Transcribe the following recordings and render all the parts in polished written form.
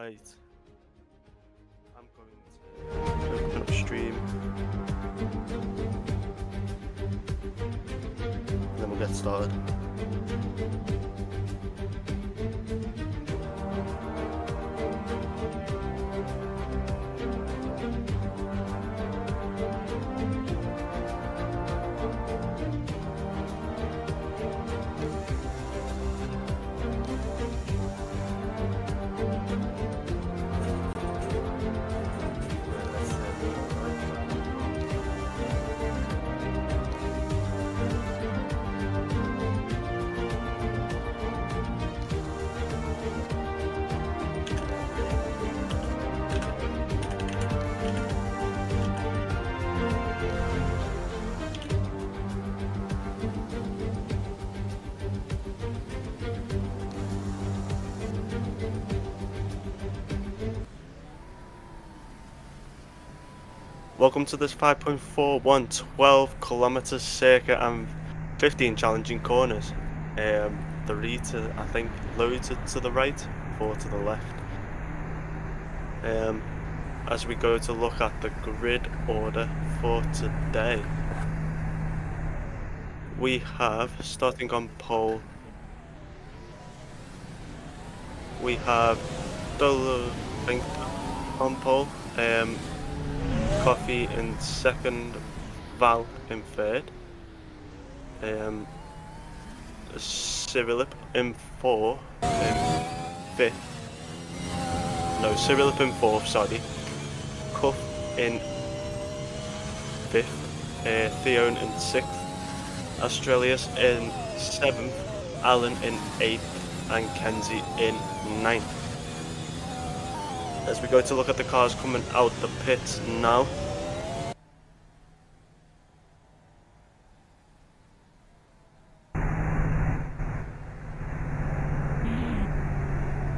Right. I'm going to open up stream. And then we'll get started. Welcome to this 5.41 12-kilometer circuit and 15 challenging corners. 3 to, I think, loads to the right, 4 to the left. As we go to look at the grid order for today, we have, starting on pole, we have Dolo on pole, Coffee in second, Val in third, Cyrilip in fifth, no, Cyrilip in fourth, sorry, Cuff in fifth, Theon in sixth, Australius in seventh, Alan in eighth, and Kenzie in ninth. As we go to look at the cars coming out the pits now.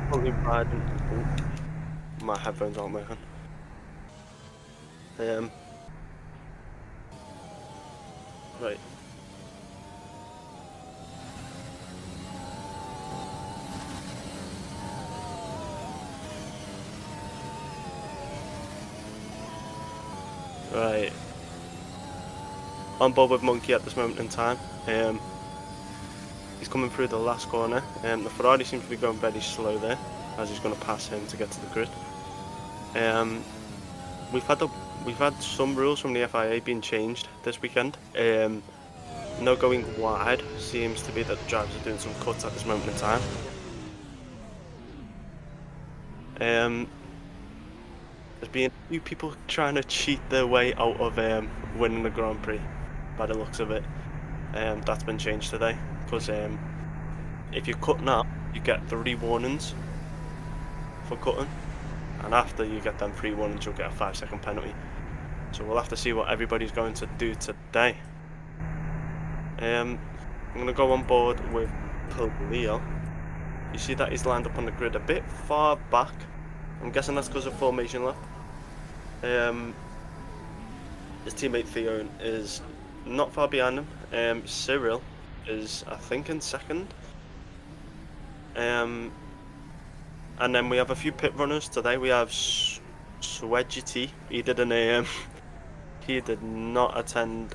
Probably riding. Oh, my headphones aren't working. Right. Right. On board with Monkey at this moment in time. He's coming through the last corner. The Ferrari seems to be going very slow there, as he's going to pass him to get to the grid. We've had some rules from the FIA being changed this weekend. No going wide seems to be that the drivers are doing some cuts at this moment in time. There's been a few people trying to cheat their way out of winning the Grand Prix, by the looks of it. That's been changed today, because if you cut now, you get 3 warnings for cutting, and after you get them 3 warnings, you'll get a 5-second penalty. So we'll have to see what everybody's going to do today. I'm going to go on board with Leo. You see that he's lined up on the grid a bit far back. I'm guessing that's because of formation lap. His teammate Theon is not far behind him. Cyril is, I think, in second. And then we have a few pit runners today. We have Swedgity. He did not attend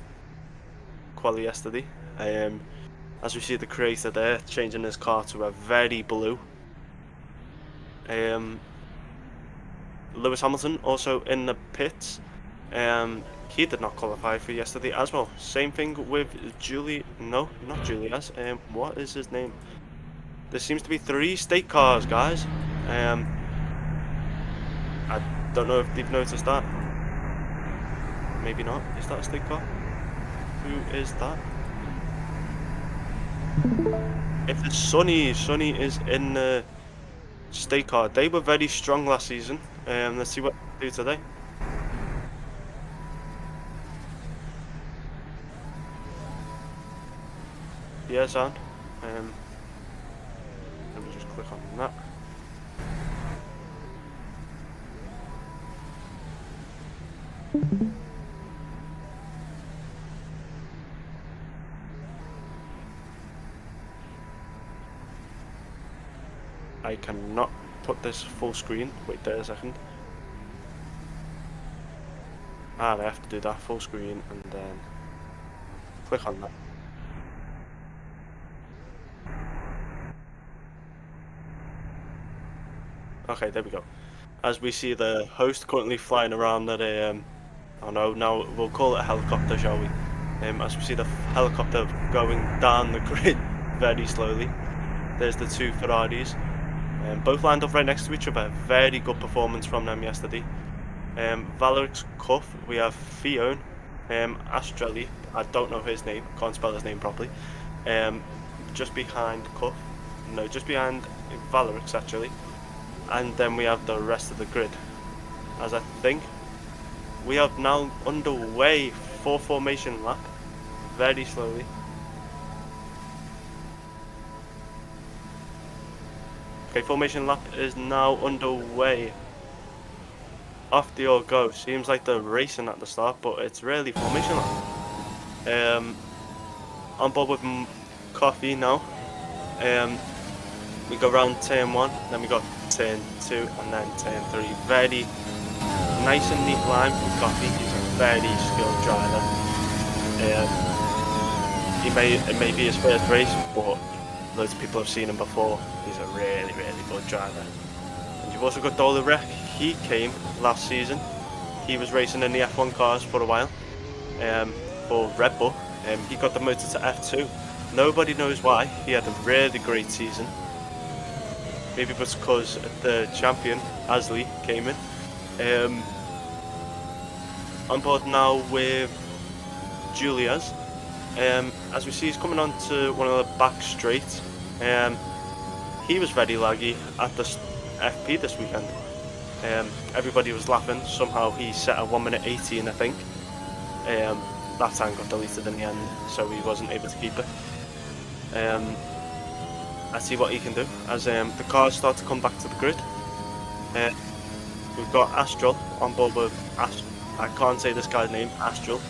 quali yesterday. As we see the creator there, changing his car to a very blue. Lewis Hamilton also in the pits. He did not qualify for yesterday as well. Same thing with not Julius. What is his name? There seems to be 3 state cars, guys. I don't know if they've noticed that. Maybe not. Is that a state car? Who is that? If it's Sonny is in the state car. They were very strong last season. Let's see what they do today. Yes, and let me just click on that. I cannot put this full screen. Wait there a second. I have to do that full screen and then click on that. Okay, there we go. As we see the host currently flying around that, oh no, now we'll call it a helicopter, shall we? As we see the helicopter going down the grid very slowly. There's the two Ferraris, both lined up right next to each other. Very good performance from them yesterday. Valeric's Cuff, we have Fion, Astrelli, I don't know his name, can't spell his name properly. Just behind Cuff, no, just behind Valeric's actually. And then we have the rest of the grid. As I think we are now underway for formation lap, very slowly. Okay, formation lap is now underway. Off they all go. Seems like they're racing at the start, but it's really formation lap. On board with Coffee now. We go around turn 1, then we got turn 2, and then turn 3. Very nice and neat line from Coffee. He's a very skilled driver. It may be his first race, but loads of people have seen him before. He's a really, really good driver. And you've also got Dolarek. He came last season. He was racing in the F1 cars for a while for Red Bull. He got the motor to F2. Nobody knows why. He had a really great season. Maybe it was because the champion, Asley, came in. On board now with Julia's. As we see, he's coming on to one of the back straights. He was very laggy at the FP this weekend. Everybody was laughing. Somehow he set a 1:18, I think. That time got deleted in the end, so he wasn't able to keep it. Let's see what he can do as the cars start to come back to the grid. We've got Astral on board with I can't say this guy's name, Astral.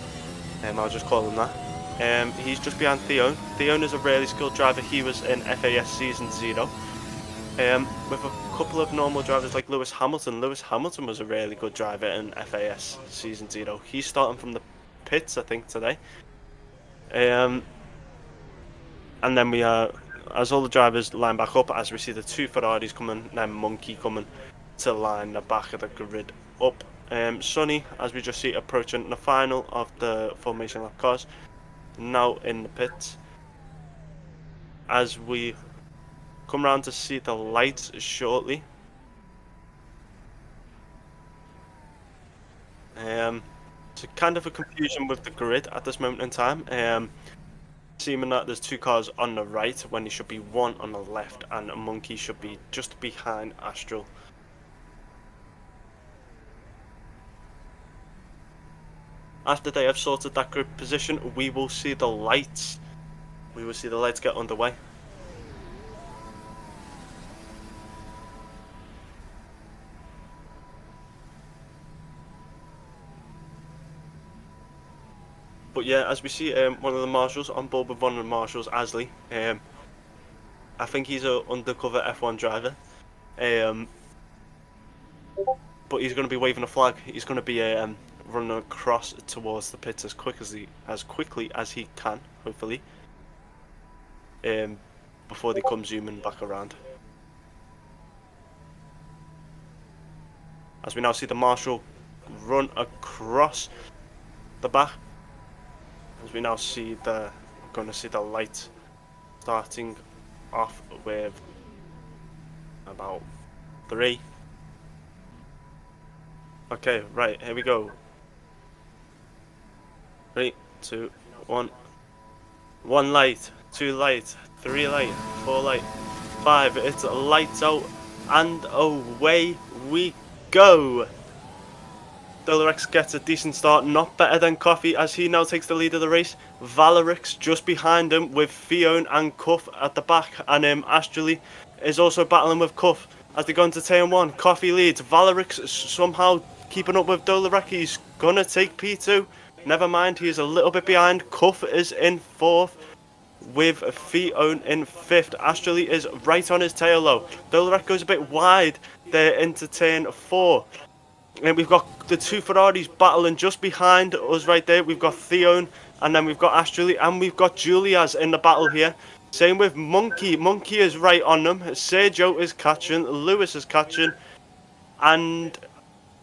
I'll just call him that. He's just behind Theon. Theon is a really skilled driver. He was in FAS Season 0. With a couple of normal drivers like Lewis Hamilton. Lewis Hamilton was a really good driver in FAS Season 0. He's starting from the pits, I think, today. And then we are, as all the drivers line back up, as we see the two Ferraris coming, then Monkey coming to line the back of the grid up. Sonny, as we just see, approaching the final of the formation lap cars, now in the pits. As we come round to see the lights shortly. It's kind of a confusion with the grid at this moment in time. Seeming that there's two cars on the right when there should be one on the left, and a Monkey should be just behind Astral. After they have sorted that grid position, we will see the lights. We will see the lights get underway. But yeah, as we see, one of the marshals on board with one of the marshals, Asley. I think he's an undercover F1 driver. But he's going to be waving a flag. He's going to be running across towards the pits as quickly as he can, hopefully. Before they come zooming back around. As we now see the marshal run across the back. As we now see we're going to see the light starting off with about 3. Okay, right, here we go. 3, 2, 1. 1 light, 2 light, 3 light, 4 light, 5. It's lights out and away we go. Dolorex gets a decent start, not better than Coffee as he now takes the lead of the race. Valerix just behind him with Fion and Cuff at the back, and Astrally is also battling with Cuff as they go into turn 1. Coffee leads, Valerix somehow keeping up with Dolorex. He's gonna take P2. Never mind, he's a little bit behind. Cuff is in 4th. with Theon in 5th. Astrally is right on his tail though. Dolarak goes a bit wide there into turn 4. And we've got the two Ferraris battling just behind us right there. We've got Theon, and then we've got Astrally, and we've got Julia's in the battle here. Same with Monkey. Monkey is right on them. Sergio is catching. Lewis is catching. And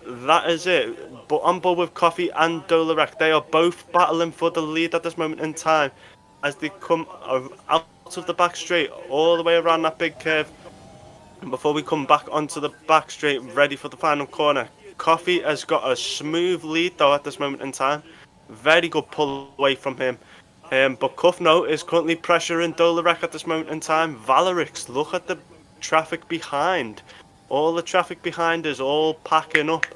that is it. But on board with Coffee and Dolarak, they are both battling for the lead at this moment in time as they come out of the back straight all the way around that big curve. And before we come back onto the back straight, ready for the final corner. Coffee has got a smooth lead though at this moment in time. Very good pull away from him. But Kufno is currently pressuring Dolarak at this moment in time. Valerix, look at the traffic behind. All the traffic behind is all packing up.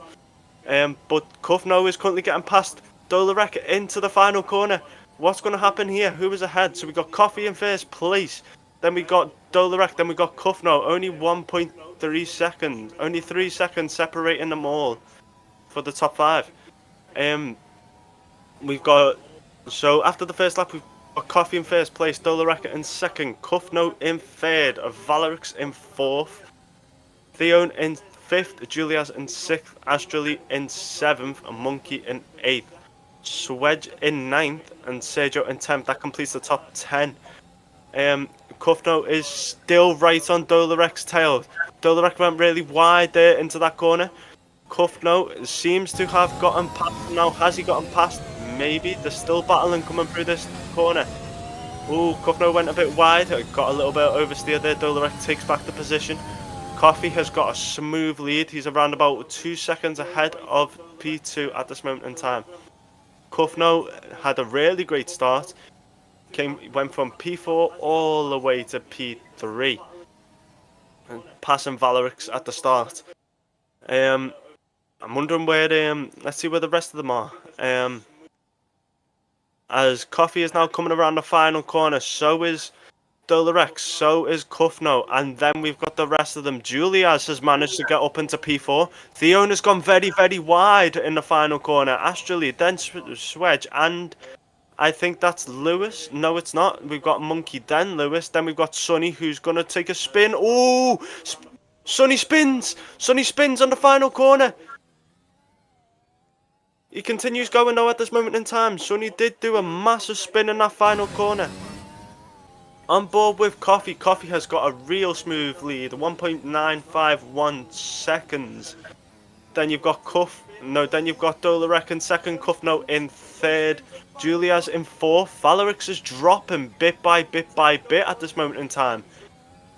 But Kufno is currently getting past Dolarak into the final corner. What's going to happen here? Who is ahead? So we got Coffee in first place. Then we got Dolarak. Then we got Kufno. Only 1.3 seconds. Only 3 seconds separating them all for the top 5. We've got... So after the first lap, we've got Coffee in first place. Dolarak in second. Kufno in third. Valerix in fourth. Theon in 5th, Julia's in 6th, Astrally in 7th, and Monkey in 8th. Swedge in 9th, and Sergio in 10th. That completes the top 10. Kufno is still right on Dolarek's tail. Dolarak went really wide there into that corner. Kufno seems to have gotten past now. Has he gotten past? Maybe. There's still battling coming through this corner. Ooh, Kufno went a bit wide. Got a little bit oversteer there. Dolarak takes back the position. Coffee has got a smooth lead. He's around about 2 seconds ahead of P2 at this moment in time. Kufno had a really great start. Went from P4 all the way to P3. And passing Valerix at the start. I'm wondering where let's see where the rest of them are. As Coffee is now coming around the final corner, so is Dolarak, so is Kufno, and then we've got the rest of them. Julias has managed to get up into P4. Theon has gone very, very wide in the final corner. Astrally, then Swedge, and I think that's Lewis. No, it's not. We've got Monkey, then Lewis, then we've got Sonny, who's going to take a spin. Ooh! Sonny spins! Sonny spins on the final corner. He continues going though at this moment in time. Sonny did do a massive spin in that final corner. On board with Coffee. Coffee has got a real smooth lead, 1.951 seconds. Then you've got then you've got Dolarak in second, Kufno in third, Julia's in fourth. Valerix is dropping bit by bit by bit at this moment in time.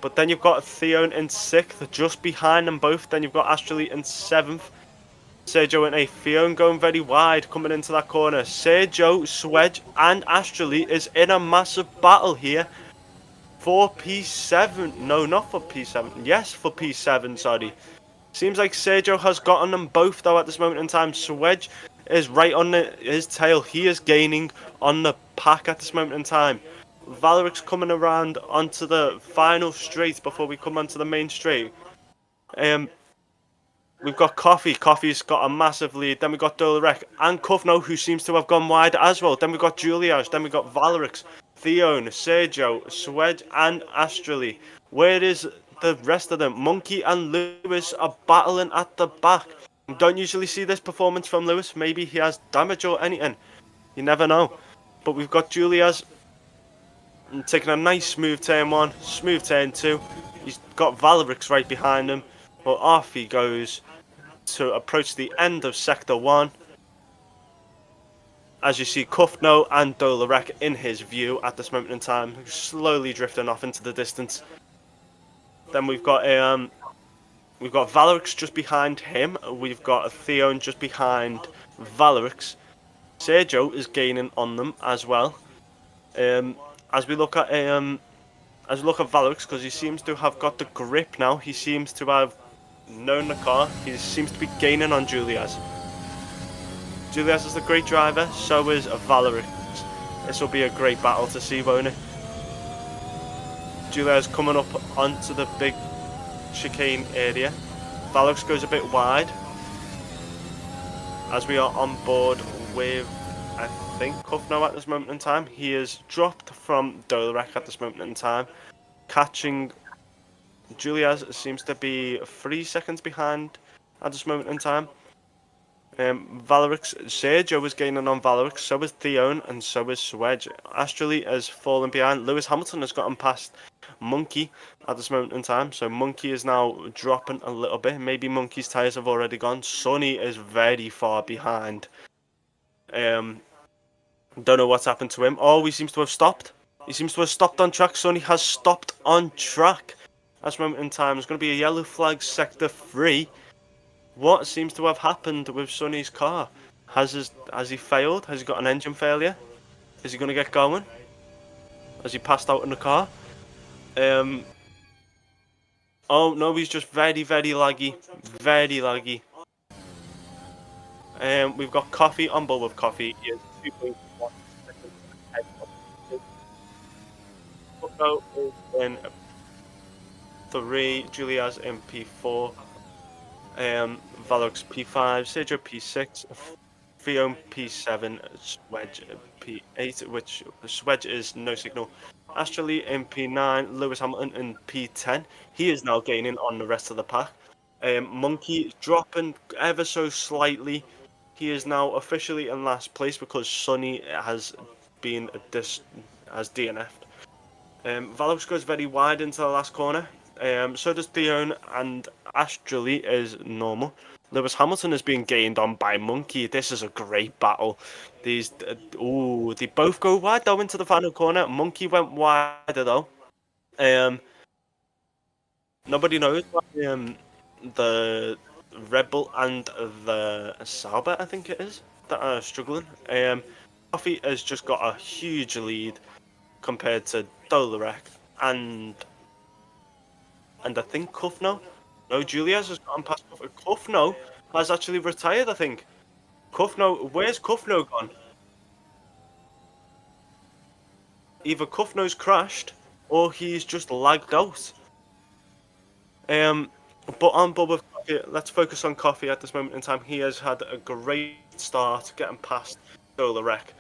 But then you've got Theon in sixth, just behind them both. Then you've got Astrally in seventh. Sergio in eighth. Theon going very wide, coming into that corner. Sergio, Swedge, and Astrally is in a massive battle here. For P7, no, not for P7, yes, for P7, sorry. Seems like Sergio has gotten them both though at this moment in time. Swedge is right on his tail. He is gaining on the pack at this moment in time. Valerix coming around onto the final straight before we come onto the main straight. We've got Coffee. Coffee's got a massive lead. Then we've got Dolarak and Kufno, who seems to have gone wide as well. Then we've got Julias. Then we've got Valerix, Theon, Sergio, Swedge, and Astrally. Where is the rest of them? Monkey and Lewis are battling at the back. Don't usually see this performance from Lewis. Maybe he has damage or anything. You never know. But we've got Julias taking a nice smooth turn 1, smooth turn 2. He's got Valerix right behind him. But off he goes to approach the end of Sector 1. As you see Kufno and Dolarak in his view at this moment in time, slowly drifting off into the distance. Then we've got Valerix just behind him. We've got Theon just behind Valerix. Sergio is gaining on them as well. As we look at Valerix, because he seems to have got the grip now. He seems to have known the car. He seems to be gaining on Julias. Julias is a great driver, so is Valerix. This will be a great battle to see, won't it? Julias coming up onto the big chicane area. Valerix goes a bit wide. As we are on board with, I think, Kufno at this moment in time. He is dropped from Dolorek at this moment in time. Catching Julias seems to be 3 seconds behind at this moment in time. Valerix, Sergio is gaining on Valerix, so is Theon, and so is Swedge. Astrally has fallen behind. Lewis Hamilton has gotten past Monkey at this moment in time, so Monkey is now dropping a little bit. Maybe Monkey's tyres have already gone. Sonny is very far behind. Don't know what's happened to him. Oh, he seems to have stopped. He seems to have stopped on track. Sonny has stopped on track. At this moment in time, there's going to be a yellow flag, sector 3. What seems to have happened with Sonny's car? Has he failed? Has he got an engine failure? Is he going to get going? Has he passed out in the car? Oh no, he's just very, very laggy. Very laggy. We've got Coffee on board with Coffee. He is 2.1 seconds ahead of Bucko is in 3, Julia's in P4. Valorix P5, Sergio P6, Theo P7, Swedge P8, which Swedge is no signal. Astrally in P9, Lewis Hamilton in P10. He is now gaining on the rest of the pack. Monkey dropping ever so slightly. He is now officially in last place because Sonny has been has DNF'd. Valorix goes very wide into the last corner. So does Theon, and Astrally is normal. Lewis Hamilton is being gained on by Monkey. This is a great battle. They both go wide though into the final corner. Monkey went wider though. Nobody knows why the Red Bull and the Sauber, I think it is, that are struggling. Coffee has just got a huge lead compared to Dolorek and I think Kufno. No, Julias has gone past Kufno. Kufno has actually retired, I think. Kufno, where's Kufno gone? Either Kufno's crashed or he's just lagged out. But on board with Coffee, let's focus on Coffee at this moment in time. He has had a great start getting past Dolorek.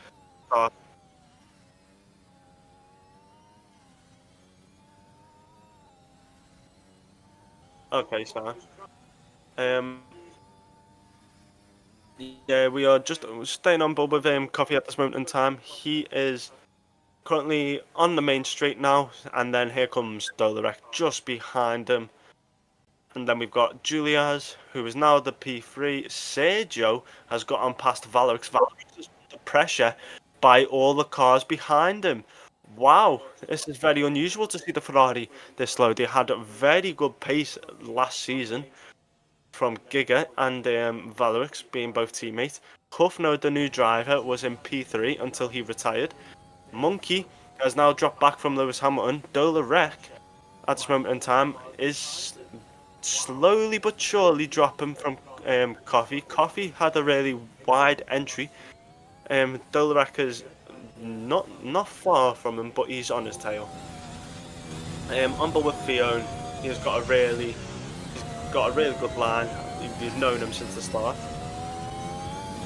Okay, so yeah, we are just staying on board with Coffee at this moment in time. He is currently on the main straight now, and then here comes Dolorek just behind him. And then we've got Julias, who is now the P3. Sergio has got on past Valorix. Valorix is under pressure by all the cars behind him. Wow, this is very unusual to see the Ferrari this slow. They had a very good pace last season from Giga and Valorix being both teammates. Kufno, the new driver, was in P3 until he retired. Monkey has now dropped back from Lewis Hamilton. Dolorek, at this moment in time, is slowly but surely dropping from Coffee. Coffee had a really wide entry. Dolorek is not far from him, but he's on his tail. On board with Theon, he's got a really good line. You've known him since the start.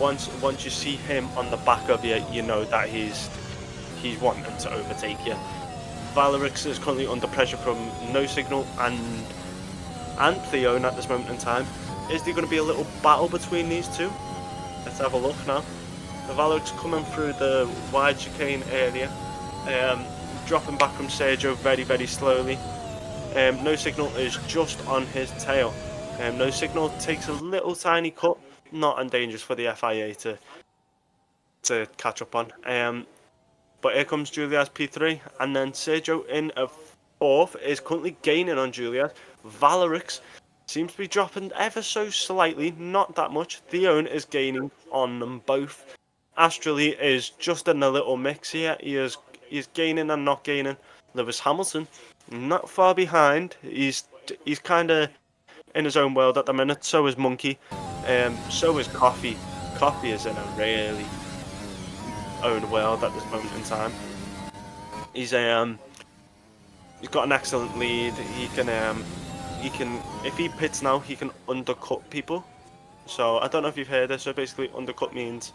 Once you see him on the back of you, you know that he's wanting to overtake you. Valorix is currently under pressure from no signal and Theon at this moment in time. Is there going to be a little battle between these two? Let's have a look now. The Valorix coming through the wide chicane area, dropping back from Sergio very, very slowly. No signal is just on his tail. No signal takes a little tiny cut, not dangerous for the FIA to catch up on. But here comes Julias P3, and then Sergio in a 4th is currently gaining on Julias. Valorix seems to be dropping ever so slightly, not that much. Theon is gaining on them both. Astrally is just in a little mix here. He's gaining and not gaining. Lewis Hamilton not far behind. He's kind of in his own world at the minute. So is Monkey. So is Coffee. Coffee is in a really own world at this moment in time. He's got an excellent lead. He can if he pits now, he can undercut people. So I don't know if you've heard this. So basically, undercut means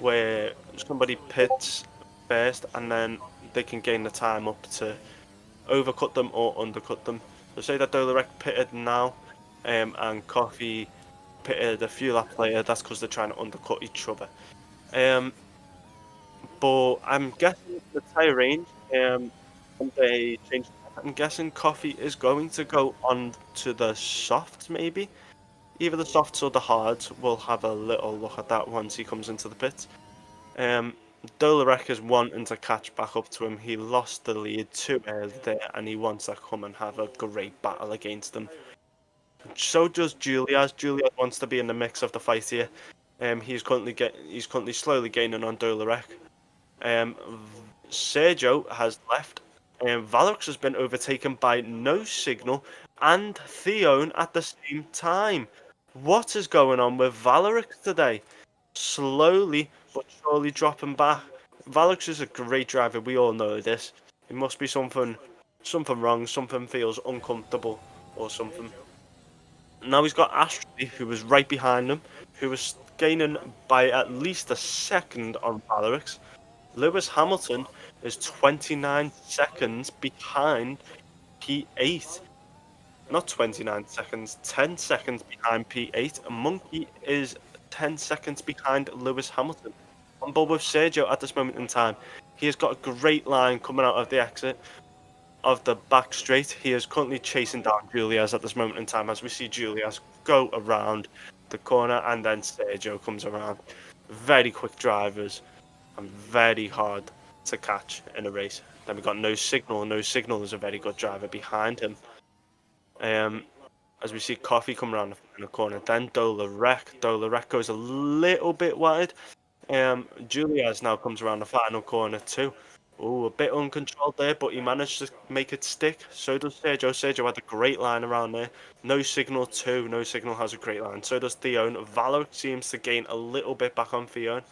where somebody pits first and then they can gain the time up to overcut them or undercut them. So say that Dolorek pitted now, and Coffee pitted a few laps later. That's because they're trying to undercut each other. Um, but I'm guessing the tyre range, when they change, I'm guessing Coffee is going to go on to the softs maybe. Either the softs or the hards. We'll have a little look at that once he comes into the pits. Um, Dolorek is wanting to catch back up to him. He lost the lead too early there, and he wants to come and have a great battle against them. So does Julias. Julias wants to be in the mix of the fight here. He's currently slowly gaining on Dolorek. Sergio has left. Valorx has been overtaken by No Signal and Theon at the same time. What is going on with Valorx today? Slowly but surely dropping back. Valorx is a great driver. We all know this. It must be something wrong. Something feels uncomfortable or something. Now he's got Astrid, who was right behind him, who was gaining by at least a second on Valorx. Lewis Hamilton is 29 seconds behind P8. Not 29 seconds, 10 seconds behind P8. And Monkey is 10 seconds behind Lewis Hamilton. On board with Sergio at this moment in time. He has got a great line coming out of the exit of the back straight. He is currently chasing down Julias at this moment in time as we see Julias go around the corner and then Sergio comes around. Very quick drivers and very hard to catch in a race. Then we got No Signal. No Signal is a very good driver behind him. As we see Coffee come around the corner, then Dolorek. Dolorek goes a little bit wide. Julias now comes around the final corner too. Oh, a bit uncontrolled there, but he managed to make it stick. So does Sergio. Sergio had a great line around there. No Signal too. No Signal has a great line. So does Theon. Valor seems to gain a little bit back on Theon.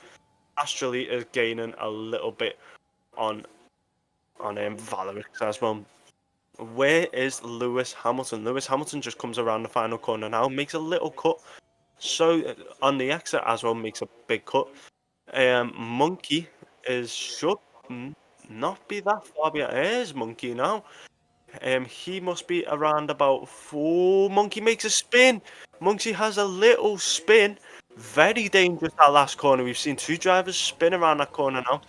Astrally is gaining a little bit on Valorix as well. Where is Lewis Hamilton? Lewis Hamilton just comes around the final corner now, makes a little cut. So on the exit as well, makes a big cut. Monkey should not be that far behind. There's Monkey now. He must be around about 4. Monkey makes a spin. Monkey has a little spin. Very dangerous that last corner. We've seen 2 drivers spin around that corner now.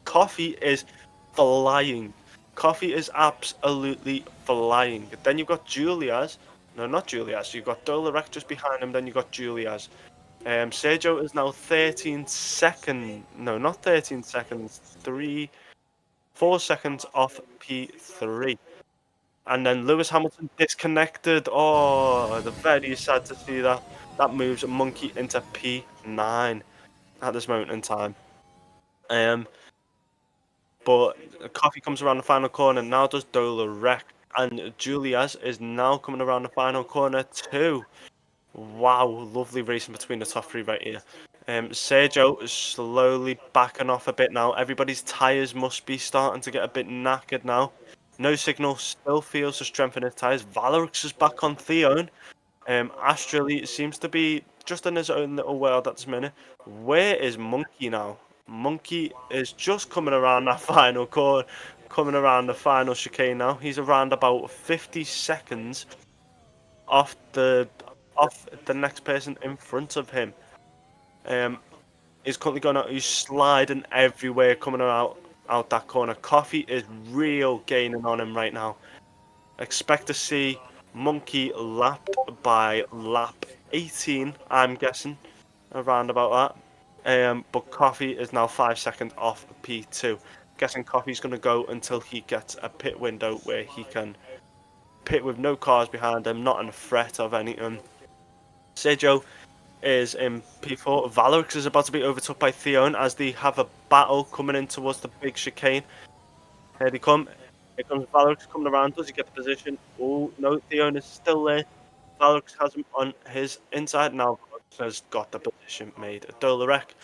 Coffee is flying. Coffee is absolutely flying. Then you've got Julias. No, not Julias. You've got Dolorek just behind him. Then you've got Julias. Sergio is now 13 seconds. No, not 13 seconds. 4 seconds off P3. And then Lewis Hamilton disconnected. Oh, very sad to see that. That moves Monkey into P9 at this moment in time. But Coffee comes around the final corner. Now does Dolorek. And Julias is now coming around the final corner too. Wow, lovely racing between the top 3 right here. Sergio is slowly backing off a bit now. Everybody's tyres must be starting to get a bit knackered now. No Signal still feels the strength in his tyres. Valorix is back on Theon. Astrally seems to be just in his own little world at this minute. Where is Monkey now? Monkey is just coming around that final corner, coming around the final chicane now. He's around about 50 seconds off the next person in front of him. He's currently going out. He's sliding everywhere, coming out that corner. Coffee is real gaining on him right now. Expect to see Monkey lapped by lap 18, I'm guessing, around about that. But Coffee is now 5 seconds off P2. Guessing Coffee's going to go until he gets a pit window where he can pit with no cars behind him, not in threat of anything. Sergio is in P4. Valorix is about to be overtook by Theon as they have a battle coming in towards the big chicane. Here they come. Here comes Valorix coming around. Does he get the position? Oh, no, Theon is still there. Valorix has him on his inside. Now Valorix has got the position made. Dolorek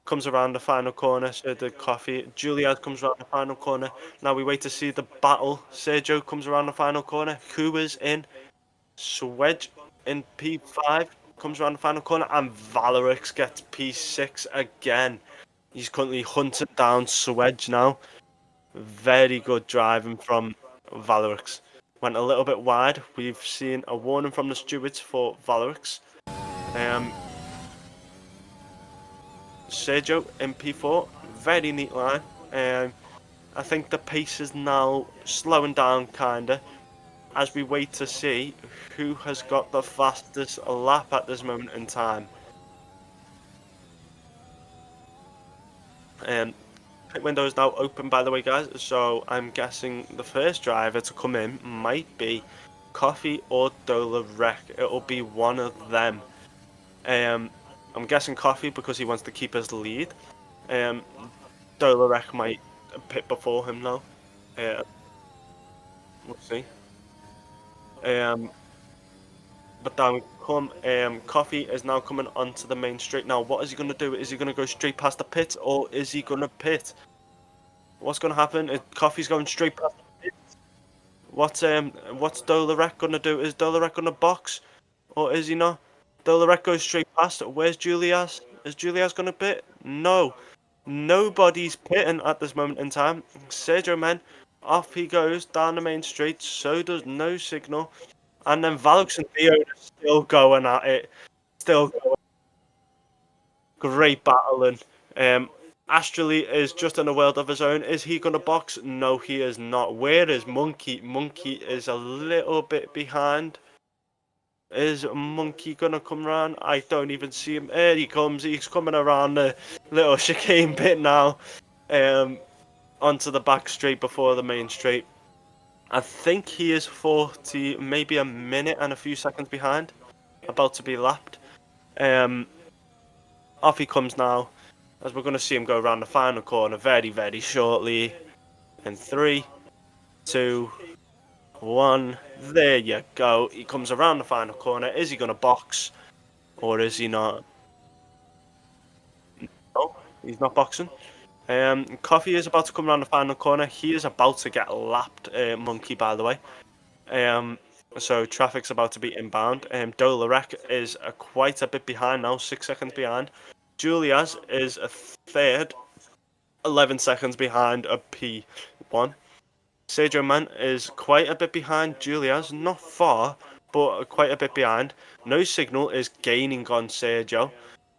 comes around the final corner. So the Coffee. Juliad comes around the final corner. Now we wait to see the battle. Sergio comes around the final corner. Who is in? Swedge in P5 comes around the final corner, and Valorix gets P6 again. He's currently hunting down Swedge now. Very good driving from Valerix. Went a little bit wide. We've seen a warning from the stewards for Valerix. Sergio in P4, very neat line. I think the pace is now slowing down kinda as we wait to see who has got the fastest lap at this moment in time. Pit window is now open, by the way, guys, so I'm guessing the first driver to come in might be Coffee or Dola Rec. It'll be one of them. I'm guessing Coffee because he wants to keep his lead. Dola Rec might pit before him now. We'll see. But down come Coffee is now coming onto the main straight. Now, what is he going to do? Is he going to go straight past the pit, or is he going to pit? What's going to happen? Coffee's going straight past the pit. What's Dolarek going to do? Is Dolarek going to box, or is he not? Dolarek goes straight past. Where's Julias? Is Julias going to pit? No. Nobody's pitting at this moment in time. Sergio Men, off he goes down the main straight. So does No Signal. And then Valux and Theo are still going at it. Still going. Great battling. Astrally is just in a world of his own. Is he going to box? No, he is not. Where is Monkey? Monkey is a little bit behind. Is Monkey going to come around? I don't even see him. There he comes. He's coming around the little chicane bit now. Onto the back straight before the main straight. I think he is 40, maybe a minute and a few seconds behind. About to be lapped. Off he comes now. As we're going to see him go around the final corner very, very shortly. In 3, 2, 1. There you go. He comes around the final corner. Is he going to box? Or is he not? No, he's not boxing. Coffee is about to come around the final corner. He is about to get lapped, Monkey, by the way. So traffic's about to be inbound. Dolarek is quite a bit behind now, 6 seconds behind. Julias is a third, 11 seconds behind a P1. Sergio Man is quite a bit behind Julias, not far, but quite a bit behind. No Signal is gaining on Sergio,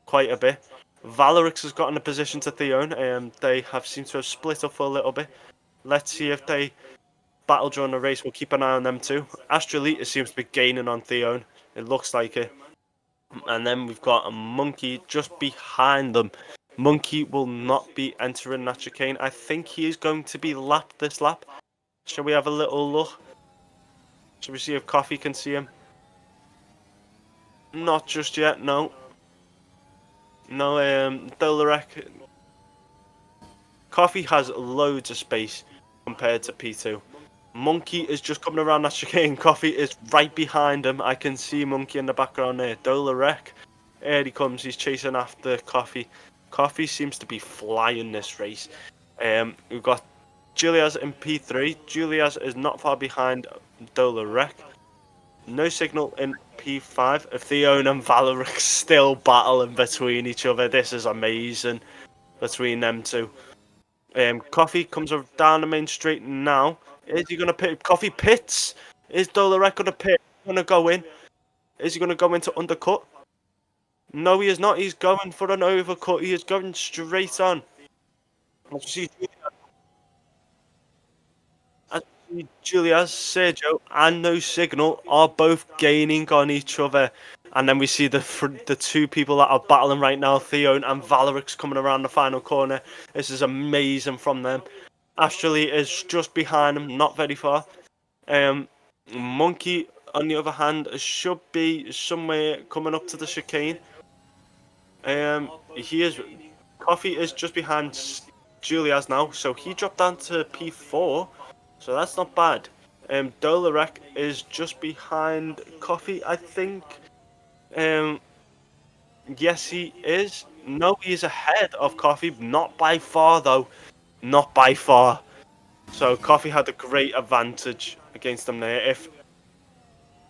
quite a bit. Valerix has gotten a position to Theon, they have seemed to have split up for a little bit. Let's see if they battle during the race. We'll keep an eye on them too. Astralita seems to be gaining on Theon, it looks like it. And then we've got a Monkey just behind them. Monkey will not be entering that chicane. I think he is going to be lapped this lap. Shall we have a little look? Shall we see if Coffee can see him? Not just yet, no. No, Dolarek. Coffee has loads of space compared to P2. Monkey is just coming around that chicane. Coffee is right behind him. I can see Monkey in the background there. Dolarek. Here he comes. He's chasing after Coffee. Coffee seems to be flying this race. We've got Julias in P3. Julias is not far behind Dolarek. No Signal in P5. Theon and Valeric still battling between each other. This is amazing between them two. Coffee comes down the main straight now. Is he going to pit? Coffee pits. Is Dolarek going to pit? Going to go in? Is he going to go into undercut? No, he is not. He's going for an overcut. He is going straight on. Let's see Julias, Sergio, and No Signal are both gaining on each other. And then we see the two people that are battling right now, Theon and Valerix, coming around the final corner. This is amazing from them. Astrally is just behind him, not very far. Monkey, on the other hand, should be somewhere coming up to the chicane. Coffee is just behind Julias now, so he dropped down to P4. So that's not bad. Dolarek is just behind Coffee, I think. Yes, he is. No, he is ahead of Coffee. Not by far, though. Not by far. So Coffee had a great advantage against him there.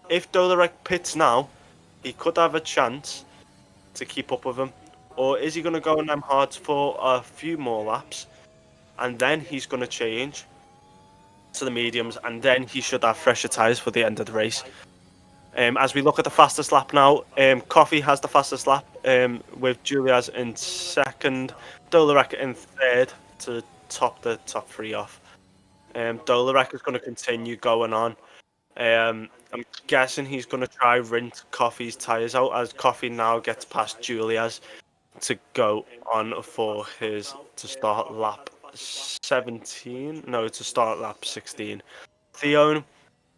If Dolarek pits now, he could have a chance to keep up with him. or is he going to go on them hards for a few more laps, and then he's going to change to the mediums, and then he should have fresher tyres for the end of the race. As we look at the fastest lap now, Coffee has the fastest lap with Julia's in second, Dolarek in third to top the top three off. Dolarek is going to continue going on. I'm guessing he's going to try rinse Coffee's tyres out as Coffee now gets past Julia's to go on for his to start lap 17. No, to start lap 16. Theon,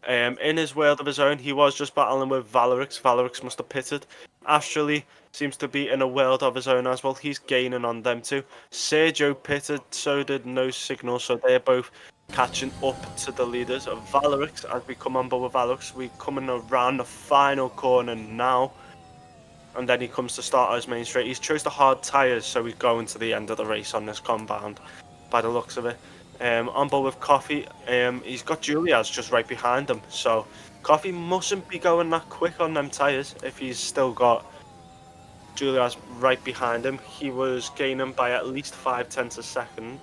in his world of his own, he was just battling with Valerix. Valerix must have pitted. Astrally seems to be in a world of his own as well. He's gaining on them too. Sergio pitted, so did No Signal, so they're both catching up to the leaders of Valerix. As we come on board with Valerix, we're coming around the final corner now. And then he comes to start his main straight. He's chose the hard tyres, so he's going to the end of the race on this compound, by the looks of it. On board with Coffee, he's got Julia's just right behind him, so Coffee mustn't be going that quick on them tyres if he's still got Julia's right behind him. He was gaining by at least 5/10 a second.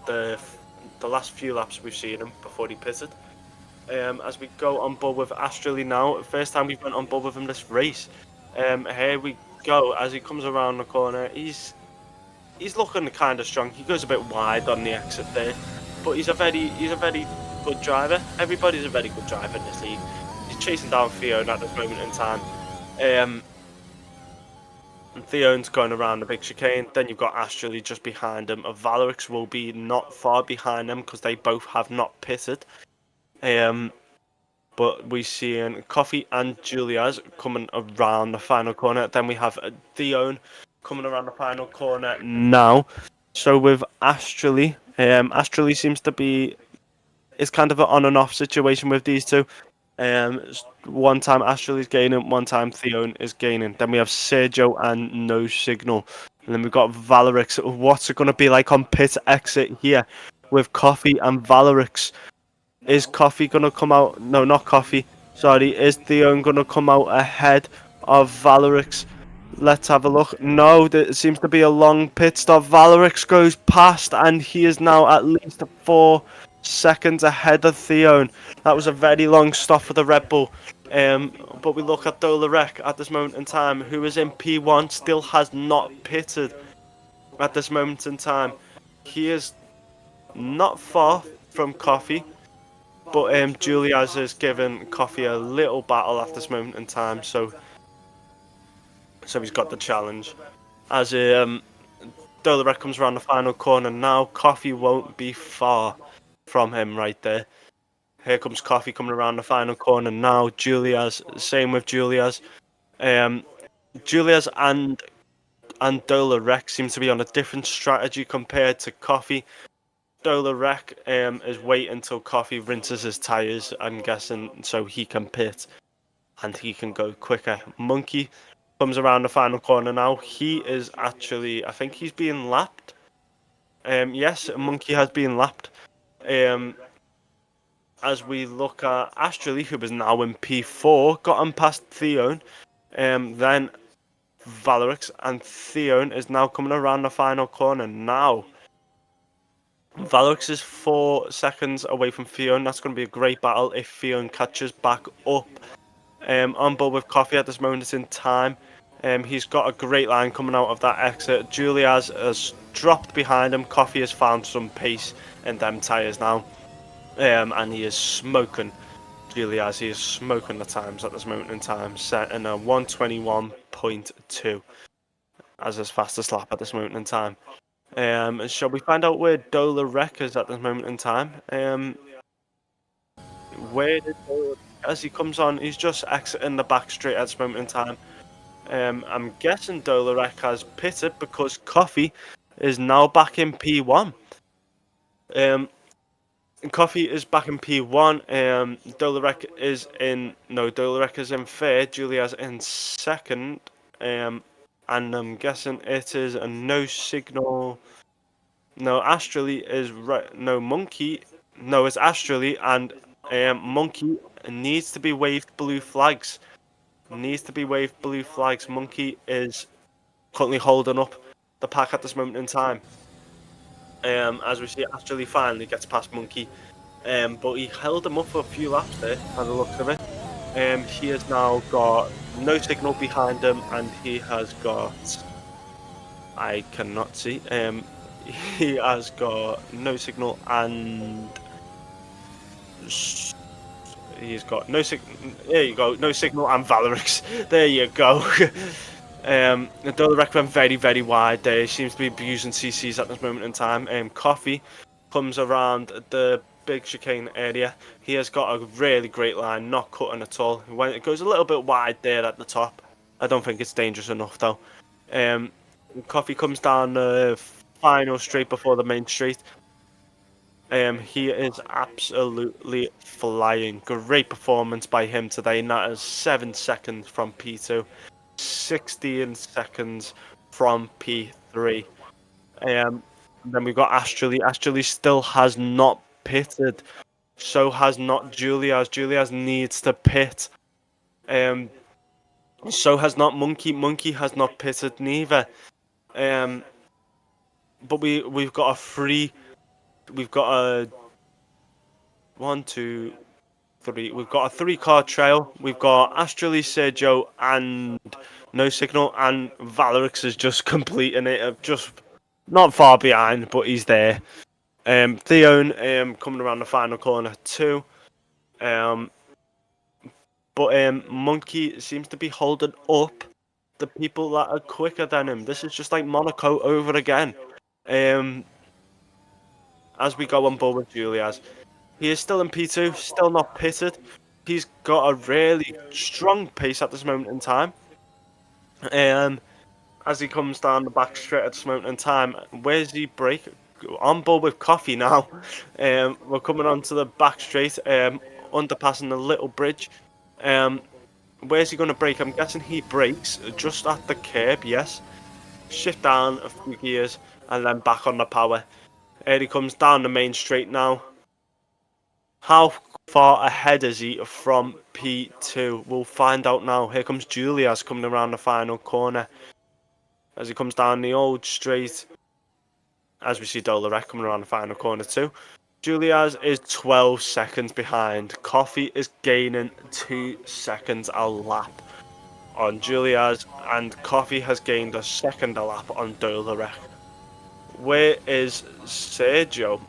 The last few laps we've seen him before he pitted. As we go on board with Astrally now, first time we've went on board with him this race. Here we go as he comes around the corner. He's looking kind of strong. He goes a bit wide on the exit there, but he's a very good driver. Everybody's a very good driver in this league. He's chasing down Theon at this moment in time. And Theon's going around the big chicane. Then you've got Astrally just behind him. Valerix will be not far behind them because they both have not pitted. But we see Coffee and Julia's coming around the final corner. Then we have Theon coming around the final corner now. So with Astrally, Astrally seems to be it's kind of an on and off situation with these two. One time Astrally's gaining, one time Theon is gaining. Then we have Sergio and No Signal. And then we've got Valerix. What's it going to be like on pit exit here with Coffee and Valerix? Is Coffee going to come out? No, not Coffee. Sorry, is Theon going to come out ahead of Valerix? Let's have a look. No, there seems to be a long pit stop. Valerix goes past, and he is now at least 4 seconds ahead of Theon. That was a very long stop for the Red Bull. But we look at Dolarek at this moment in time, who is in P1, still has not pitted at this moment in time. He is not far from Coffee. But Julia's is giving Coffee a little battle at this moment in time, so he's got the challenge. As Dolarek comes around the final corner now, Coffee won't be far from him right there. Here comes Coffee coming around the final corner now. Julia's, same with Julia's. Julia's and Dolarek seem to be on a different strategy compared to Coffee. Dolarek is waiting until Coffee rinses his tyres, I'm guessing, so he can pit and he can go quicker. Monkey comes around the final corner now. He is actually, I think he's being lapped. Yes, Monkey has been lapped. As we look at Astrally, who is now in P4, got him past Theon. Then Valerix, and Theon is now coming around the final corner now. Valerix is 4 seconds away from Theon. That's going to be a great battle if Theon catches back up. On board with Coffee at this moment in time. He's got a great line coming out of that exit. Julia's has dropped behind him. Coffee has found some pace in them tyres now. And he is smoking Julia's. He is smoking the times at this moment in time. Set in a 1:21.2 as his fastest lap at this moment in time. Shall we find out where Dolarek is at this moment in time? Where did as he comes on, he's just exiting the back straight at this moment in time. I'm guessing Dolarek has pitted because Coffee is now back in P1. Coffee is back in P1. Dolarek is in third. Julia's in second. And I'm guessing it is a No Signal. No, Astrally is right. No, Monkey. No, it's Astrally, and Monkey needs to be waved blue flags needs to be waved blue flags. Monkey is currently holding up the pack at this moment in time. As we see, Astrally finally gets past Monkey, but he held him up for a few laps there, by the looks of it. He has now got no signal behind him, and he has got, I cannot see. He has got no signal, and he's got no signal. There you go, no signal and Valerix. There you go. Dolorek went very, very wide there. He seems to be abusing CCs at this moment in time. Coffee comes around the big chicane area. He has got a really great line, not cutting at all. It goes a little bit wide there at the top. I don't think it's dangerous enough though. Coffee comes down the final straight before the main straight. He is absolutely flying. Great performance by him today. And that is 7 seconds from P2, 16 seconds from P3. Then we've got Astrally. Astrally still has not pitted. So has not Julias. Julias needs to pit. So has not Monkey. Monkey has not pitted neither. But we've got a free. We've got a 1, 2, 3. We've got a 3-car trail. We've got Astrally, Sergio, and no signal, and Valerix is just completing it. Just not far behind, but he's there. Theon coming around the final corner too. But Monkey seems to be holding up the people that are quicker than him. This is just like Monaco over again. As we go on board with Julias. He is still in P2, still not pitted. He's got a really strong pace at this moment in time. As he comes down the back straight at this moment in time, where's he brake? On board with Coffee now. We're coming onto the back straight, underpassing the little bridge. Where's he going to brake? I'm guessing he brakes just at the curb, yes. Shift down a few gears and then back on the power. Here he comes down the main straight now. How far ahead is he from P2? We'll find out now. Here comes Julias coming around the final corner. As he comes down the old straight. As we see Dolorek coming around the final corner too. Julias is 12 seconds behind. Coffee is gaining 2 seconds a lap on Julias. And Coffee has gained a second a lap on Dolorek. Where is Sergio?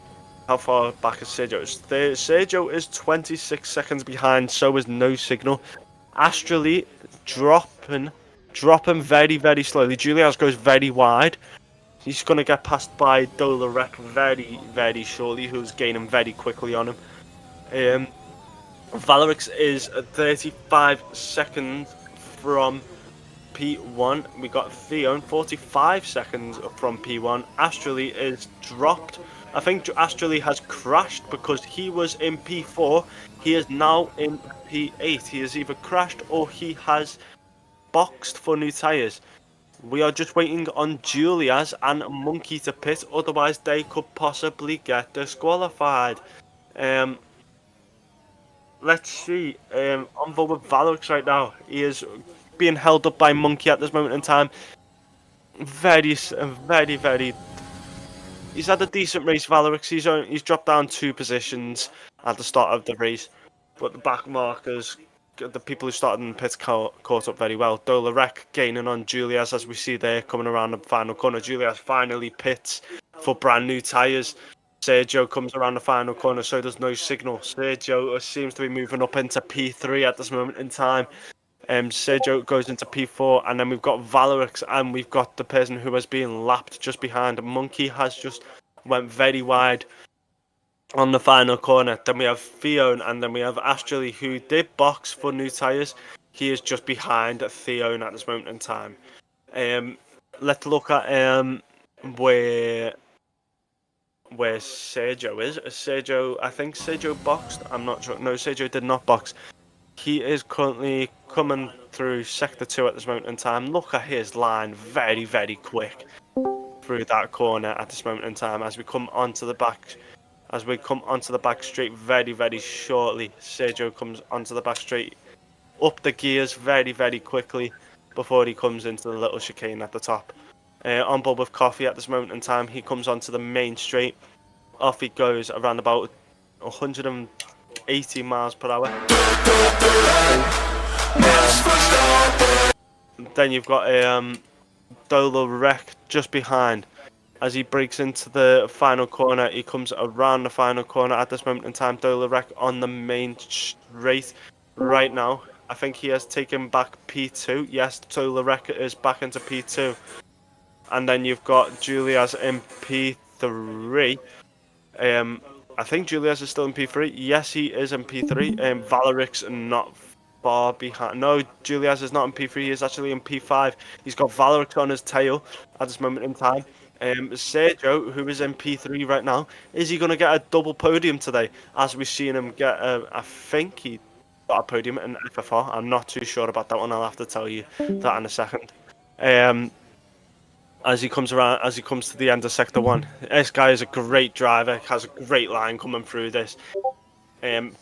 How far back is Sergio? Sergio is 26 seconds behind, so is no signal. Astrally dropping very, very slowly. Julias goes very wide. He's going to get passed by Dolorek very, very shortly, who's gaining very quickly on him. Valerix is 35 seconds from P1. We got Theon 45 seconds from P1. Astrally is dropped. I think Astrally has crashed because he was in P4. He is now in P8. He has either crashed or he has boxed for new tyres. We are just waiting on Julias and Monkey to pit, otherwise they could possibly get disqualified. Let's see. On board with Valerix right now. He is being held up by Monkey at this moment in time. Very, very. He's had a decent race, Valerix. He's dropped down 2 positions at the start of the race, but the back markers, the people who started in the pits, caught up very well. Dolorek gaining on Julias, as we see there, coming around the final corner. Julias finally pits for brand new tyres. Sergio comes around the final corner, so there's no signal. Sergio seems to be moving up into P3 at this moment in time. Sergio goes into P4, and then we've got Valerix, and we've got the person who has been lapped just behind. Monkey has just went very wide on the final corner. Then we have Theon, and then we have Astrally, who did box for new tyres. He is just behind Theon at this moment in time. Let's look at where Sergio is. Sergio, I think Sergio boxed. I'm not sure. No, Sergio did not box. He is currently coming through Sector 2 at this moment in time. Look at his line, very, very quick through that corner at this moment in time. As we come onto the back straight very, very shortly. Sergio comes onto the back straight. up the gears very, very quickly before he comes into the little chicane at the top. On board with Coffee at this moment in time, he comes onto the main straight. Off he goes around about 180 miles per hour. Then you've got Dolo Wreck just behind. As he breaks into the final corner, he comes around the final corner at this moment in time. Dolo Wreck on the main straight right now. I think he has taken back P2. Yes, Dolo Wreck is back into P2. And then you've got Julius in P3. I think Julius is still in P3. Yes, he is in P3. Valeric's not far behind. No, Julius is not in P3. He is actually in P5. He's got Valeric on his tail at this moment in time. Sergio, who is in P3 right now, is he going to get a double podium today? As we've seen him get, I think he got a podium in FFR. I'm not too sure about that one. I'll have to tell you that in a second. As he comes around, as he comes to the end of Sector 1. This guy is a great driver, has a great line coming through this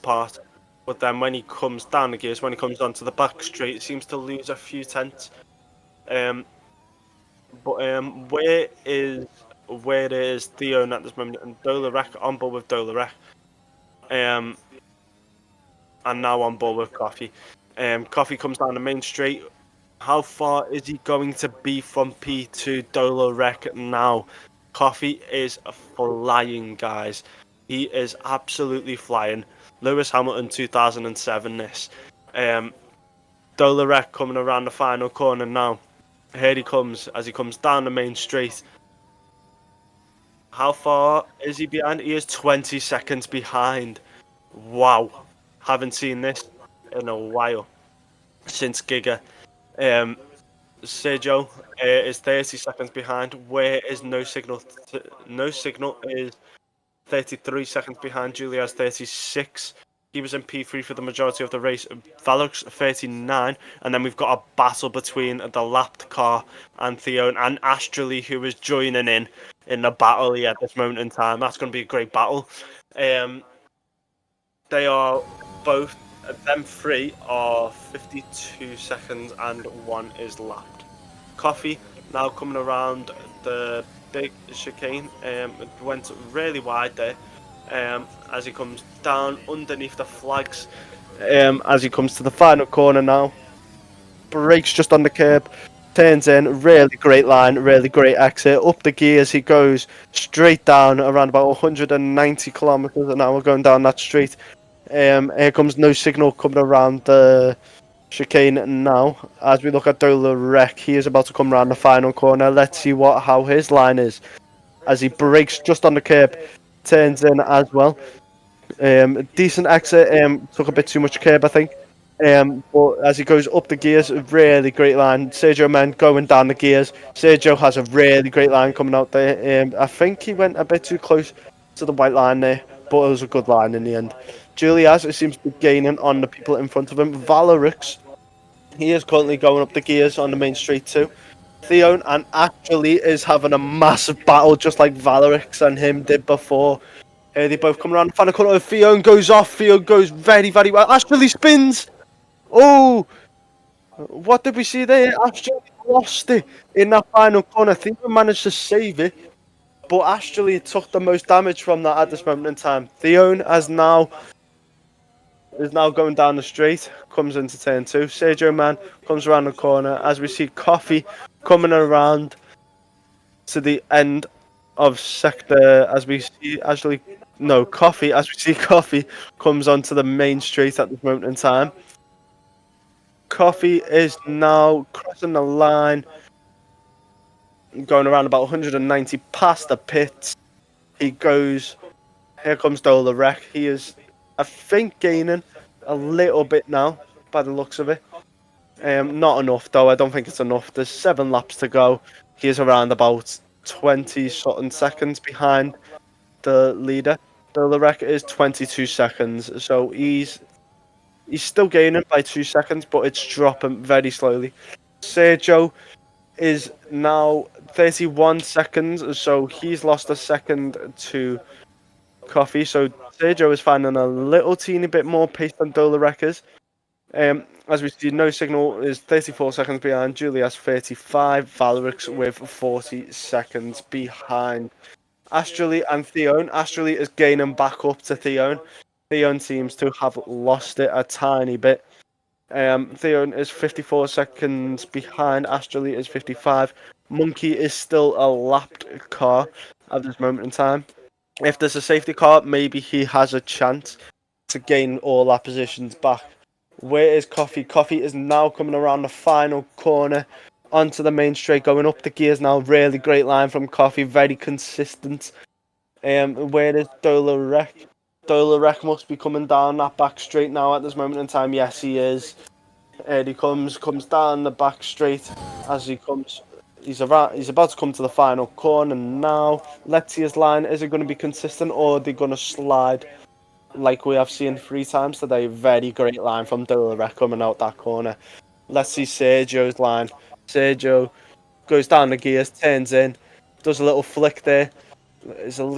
part. But then when he comes down the gears, when he comes onto the back straight, it seems to lose a few tenths. Where is Theo at this moment? And Dolarek on board with Dolarek. And now on board with Coffee. Coffee comes down the main straight. How far is he going to be from P2 Dolarek now? Coffee is flying, guys. He is absolutely flying. Lewis Hamilton 2007 this. Dolarek coming around the final corner now. Here he comes as he comes down the main straight. How far is he behind? He is 20 seconds behind. Wow. Haven't seen this in a while. Since Giga. Sergio is 30 seconds behind. Where is No Signal? No Signal is 33 seconds behind. Julia's 36. He was in P3 for the majority of the race. Valor's 39. And then we've got a battle between the lapped car and Theo and Astrally, who is joining in the battle here at this moment in time. That's going to be a great battle. They are both, them three are 52 seconds and one is lapped. Coffee now coming around the big chicane. Went really wide there. As he comes down underneath the flags, as he comes to the final corner now, brakes just on the curb, turns in, really great line, really great exit, up the gears he goes, straight down around about 190 kilometers an hour going down that straight. Here comes No Signal coming around the chicane now. As we look at Dola Wreck, he is about to come around the final corner. Let's see how his line is. As he brakes just on the curb, turns in as well. Decent exit, took a bit too much curb I think. But as he goes up the gears, really great line. Sergio Men going down the gears. Sergio has a really great line coming out there. I think he went a bit too close to the white line there, but it was a good line in the end. Julias, it seems to be gaining on the people in front of him. Valerix, he is currently going up the gears on the main straight too. Theon and actually is having a massive battle just like Valerix and him did before. They both come around the final corner. Theon goes off. Theon goes very, very well. Actually spins. Oh, what did we see there? Actually lost it in that final corner. I think we managed to save it, but actually took the most damage from that at this moment in time. Theon is now going down the straight, comes into turn 2. Sergio Man comes around the corner as we see Coffee coming around to the end of sector. As we see Coffee comes onto the main straight at this moment in time. Coffee is now crossing the line, going around about 190 past the pits. He goes. Here comes Dola Wreck. He is, I think, gaining a little bit now by the looks of it. Not enough though. I don't think it's enough. There's 7 laps to go. He is around about 20 something seconds behind the leader. Dola Wreck is 22 seconds, so he's still gaining by 2 seconds, but it's dropping very slowly. Sergio is now 31 seconds, so he's lost a second to Coffee. So Sergio is finding a little teeny bit more pace than Dola Wreck is. As we see, No Signal is 34 seconds behind. Julia's 35. Valerix with 40 seconds behind. Astrally and Theone. Astrally is gaining back up to Theone. Theone seems to have lost it a tiny bit. Theone is 54 seconds behind. Astrally is 55. Monkey is still a lapped car at this moment in time. If there's a safety car, maybe he has a chance to gain all our positions back. Where is Coffee? Coffee is now coming around the final corner onto the main straight, going up the gears now. Really great line from Coffee, very consistent. Where is Dolarek? Dolarek must be coming down that back straight now at this moment in time. Yes, he is. He comes down the back straight as he comes. He's about to come to the final corner now. Let's see his line. Is it going to be consistent or are they going to slide like we have seen 3 times today? Very great line from Dolarek coming out that corner. Let's see Sergio's line. Sergio goes down the gears, turns in, does a little flick there.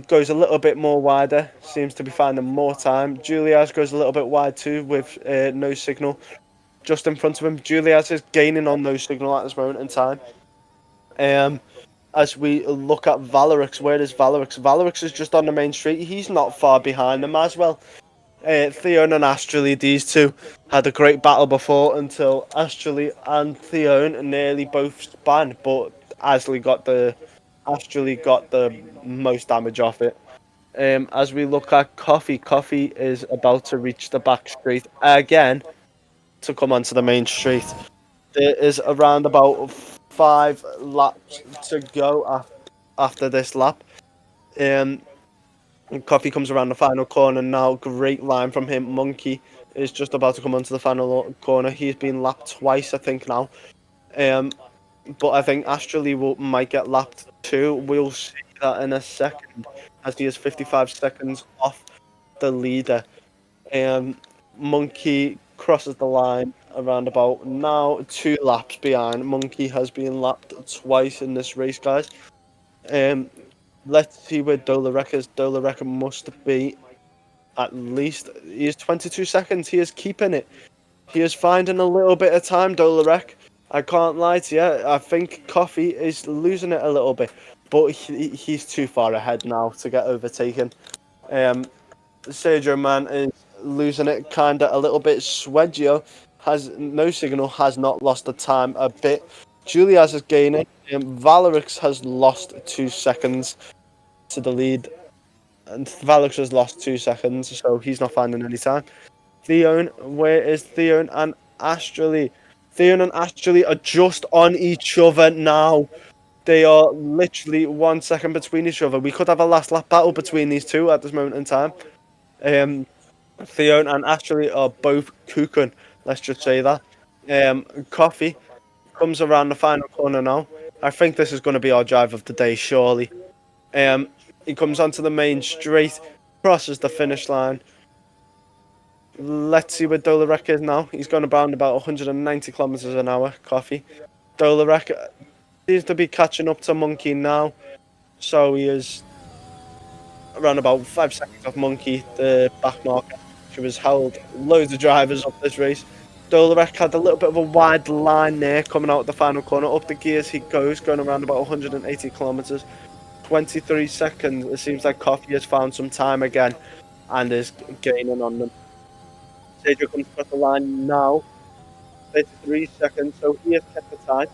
Goes a little bit more wider. Seems to be finding more time. Julias goes a little bit wide too with No Signal just in front of him. Julias is gaining on No Signal at this moment in time. As we look at Valerix, where is Valerix? Valerix is just on the main street. He's not far behind them as well. Theone and Astrally, these two had a great battle before until Astrally and Theone nearly both spun, but Astrally got the most damage off it. As we look at Coffee, Coffee is about to reach the back straight again to come onto the main straight. There is around about 5 laps to go after this lap. Coffee comes around the final corner now. Great line from him. Monkey is just about to come onto the final corner. He's been lapped twice, I think, now. But I think Astrally might get lapped too. We'll see that in a second, as he is 55 seconds off the leader. Monkey crosses the line around about now 2 laps behind. Monkey has been lapped twice in this race, guys. Let's see where Dolarek is. Dolarek must be at least. He is 22 seconds. He is keeping it. He is finding a little bit of time, Dolarek. I can't lie to you. I think Coffee is losing it a little bit, but he's too far ahead now to get overtaken. Sergio Man is losing it kind of a little bit. Swedgio has No Signal, has not lost the time a bit. Julias is gaining. Valerix has lost 2 seconds to the lead, and Valerix has lost 2 seconds, so he's not finding any time. Theone, where is Theone and Astrally? Theone and Astrally are just on each other now. They are literally 1 second between each other. We could have a last lap battle between these two at this moment in time. Theone and Astrally are both cooking, let's just say that. Coffee comes around the final corner now. I think this is going to be our drive of the day, surely. He comes onto the main straight, crosses the finish line. Let's see where Dolarek is now. He's gone around about 190 kilometers an hour, Coffee. Dolarek seems to be catching up to Monkey now. So he is around about 5 seconds off Monkey, the back marker, who has held loads of drivers up this race. Dolarek had a little bit of a wide line there coming out of the final corner. Up the gears he goes, going around about 180 kilometers. 23 seconds. It seems like Coffee has found some time again and is gaining on them. Sergio comes across the line now. 33 seconds, so he has kept the time.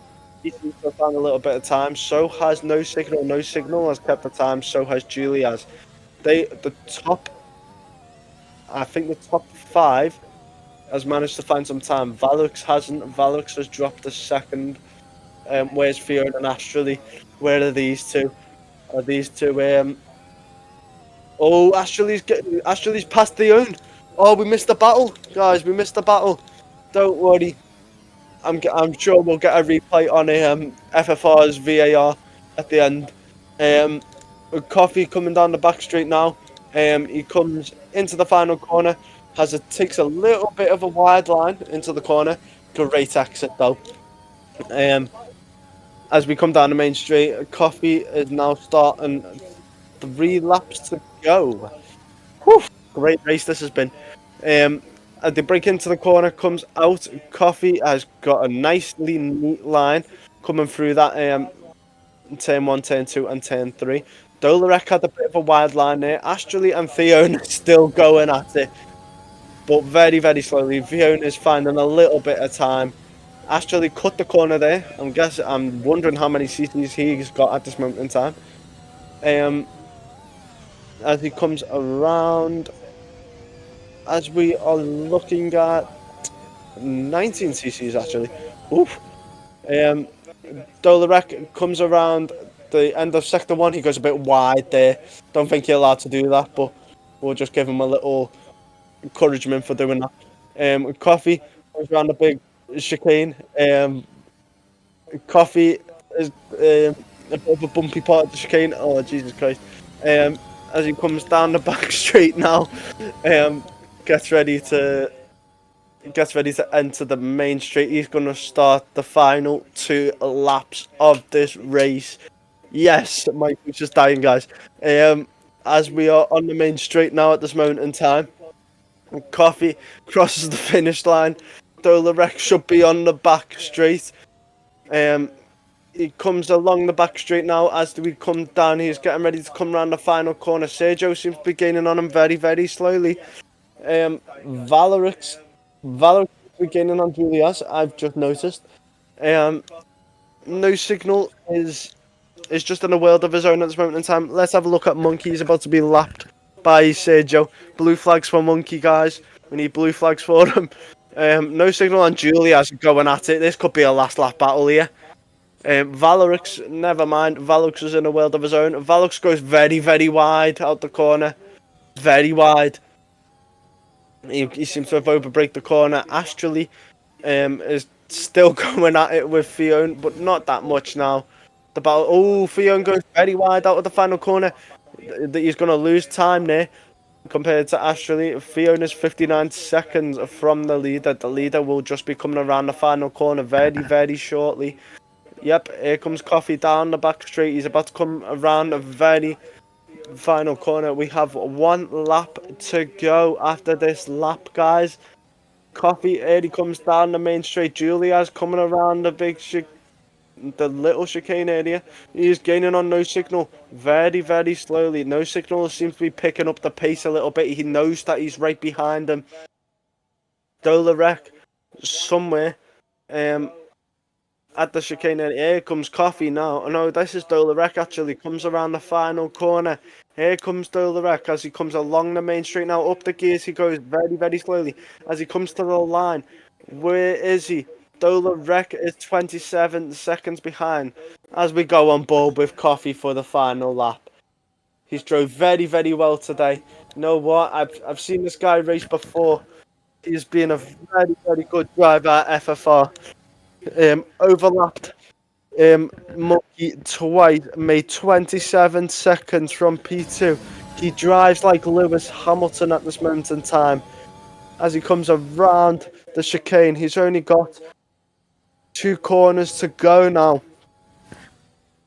He seems to have found a little bit of time. So has No Signal. No Signal has kept the time. So has Julias. I think the top 5 has managed to find some time. Valux hasn't. Valux has dropped a second. Where's Fiona and Astrally? Where are these two? Are these two? Oh, Astrally's past Theone. Oh, we missed the battle, guys. We missed the battle. Don't worry. I'm sure we'll get a replay on FFR's VAR at the end. Coffee coming down the back straight now. He comes into the final corner. Takes a little bit of a wide line into the corner. Great exit though. As we come down the main straight, Coffee is now starting 3 laps to go. Whew, great race this has been. they break into the corner, comes out. Coffee has got a nicely neat line coming through that turn 1, turn 2, and turn 3. Dolarek had a bit of a wide line there. Astrally and Fiona still going at it, but very, very slowly. Fiona's finding a little bit of time. Astrally cut the corner there. I'm wondering how many CCs he's got at this moment in time. As he comes around, as we are looking at 19 CCs actually. Oof. Dolarek comes around the end of sector 1. He goes a bit wide there. Don't think you're allowed to do that, but we'll just give him a little encouragement for doing that. Coffee goes around the big chicane. Coffee is a bit of a bumpy part of the chicane. Oh, Jesus Christ. As he comes down the back straight now, gets ready to enter the main straight. He's going to start the final 2 laps of this race. Yes, Mike was just dying, guys. As we are on the main straight now at this moment in time, Coffee crosses the finish line. Dolarek should be on the back straight. He comes along the back straight now. As we come down, he's getting ready to come around the final corner. Sergio seems to be gaining on him very, very slowly. Valorix is gaining on Julius, I've just noticed. No Signal is just in a world of his own at this moment in time. Let's have a look at Monkey. He's about to be lapped by Sergio. Blue flags for Monkey, guys. We need blue flags for him. No Signal and Julius going at it. This could be a last lap battle here. Valorix, never mind. Valorix is in a world of his own. Valorix goes very, very wide out the corner. Very wide. He seems to have overbreak the corner. Astrally is still going at it with Fiona, but not that much now. The battle. Oh, Fiona goes very wide out of the final corner. He's going to lose time there compared to Astrally. Fiona's 59 seconds from the leader. The leader will just be coming around the final corner very, very shortly. Yep, here comes Coffee down the back straight. He's about to come around a very final corner. We have 1 lap to go after this lap, guys. Coffee, here he comes down the main straight. Julia's coming around the little chicane area. He's gaining on No Signal very, very slowly. No Signal seems to be picking up the pace a little bit. He knows that he's right behind him. Dolarek somewhere at the chicane area. Here comes Coffee now. Oh no, this is Dolarek actually. Comes around the final corner. Here comes Dolarek as he comes along the main straight now. Up the gears he goes very, very slowly. As he comes to the line. Where is he? Dolarek is 27 seconds behind. As we go on board with Coffee for the final lap. He's drove very, very well today. You know what? I've seen this guy race before. He's been a very, very good driver at FFR. Overlapped Monkey twice, made 27 seconds from P2. He drives like Lewis Hamilton at this moment in time. As he comes around the chicane, he's only got 2 corners to go now.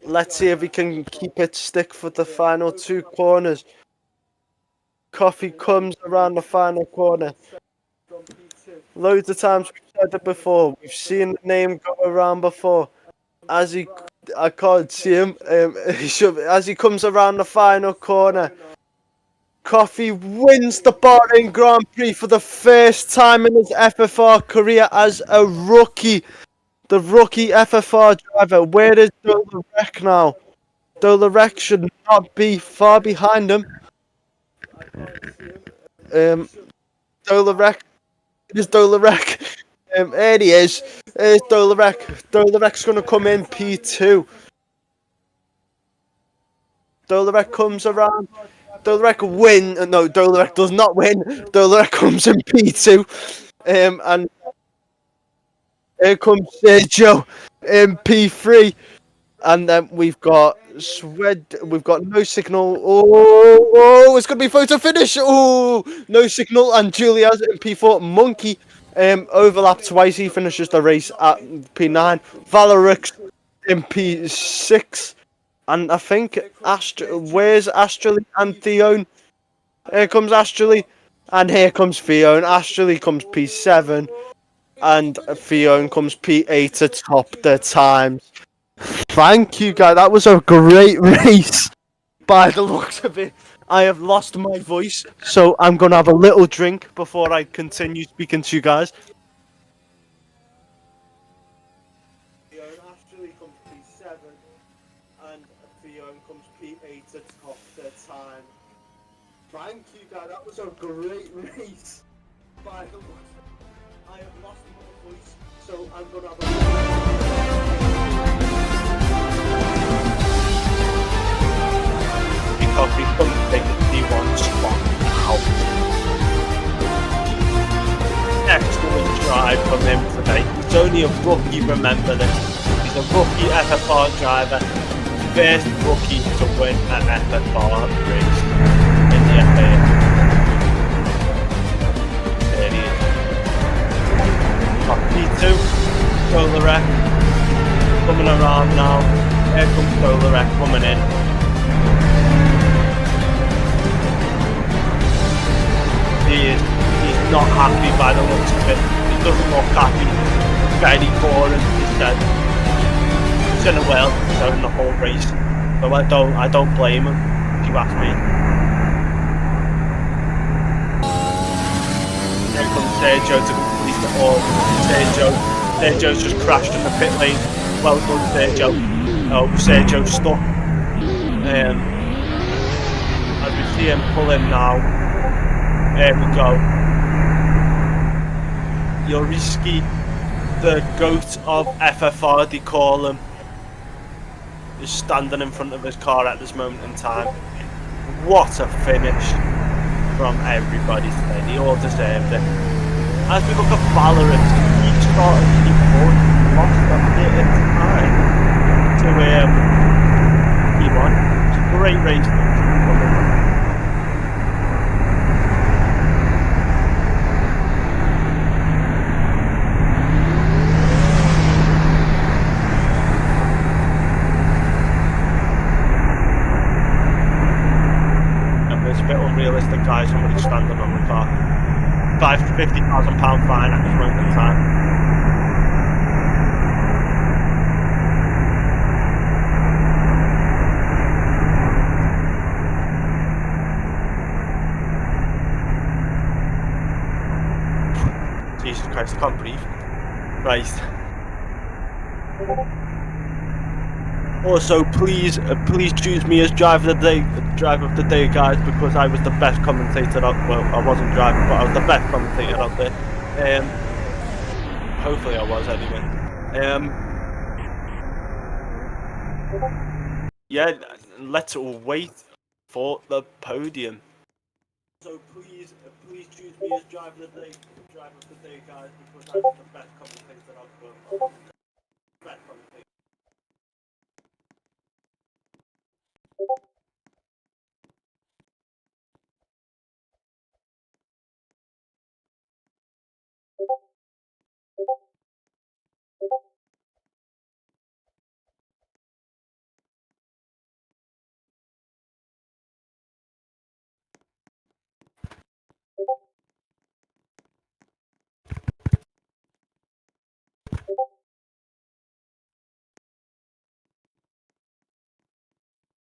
Let's see if he can keep it stick for the final 2 corners. Coffee comes around the final corner. Loads of times we've said it before. We've seen the name go around before. I can't see him. As he comes around the final corner, Coffee wins the Bahrain Grand Prix for the first time in his FFR career as a rookie. The rookie FFR driver. Where is Dolarek now? Dolarek should not be far behind him. Dolarek. It is Dolarek. There he is. There's Dolarek. Dolarek's going to come in P2. Dolarek comes around. Dolarek win. No, Dolarek does not win. Dolarek comes in P2. And here comes Sergio in P3. And then we've got we've got No Signal. Oh, it's going to be photo finish. Oh, No Signal and Julia's in P4. Monkey overlap twice. He finishes the race at P9. Valorix in P6. And I think where's Astrally and Theon? Here comes Astrally. And here comes Theo, and Ashley comes P7, and Theo comes P8 to top the times. Thank you, guys. That was a great race. By the looks of it, I have lost my voice, so I'm gonna have a little drink before I continue speaking to you guys. Ashley comes P7, and Theo comes P8 to top the time. Thank you, guys. That was a great race. By the looks of it, I have lost my voice, so I'm gonna have a. Because we couldn't take the D1 spot now. Excellent drive from him today. He's only a rookie, remember this. He's a rookie FFR driver. First rookie to win an FFR race in the FA. There he is. Top P2, Solarek coming around now. Here comes Solarek coming in. He's not happy by the looks of it. He doesn't look happy. Very boring, he said. He's in a well, so in the whole race. So I don't blame him, if you ask me. Here comes Sergio to complete it all. Sergio's just crashed in the pit lane. Well done, Sergio. Oh, Sergio's stuck. As we see him pull in now. There we go. Yoriski, the GOAT of FFR, they call him, is standing in front of his car at this moment in time. What a finish from everybody today. They all deserved it. As we look at Valorant, he started P4, lost a bit of time to P1. It's a great race. Unrealistic, guys. Somebody standing on the car. £50,000 fine at this moment in time. Jesus Christ, I can't breathe. Christ. Also, please choose me as driver of the day, guys, because I was the best commentator out. Well, I wasn't driving, but I was the best commentator out there. Hopefully, I was anyway. Yeah, let's wait for the podium. So please choose me as driver of the day, guys, because I was the best commentator out there. Best commentator.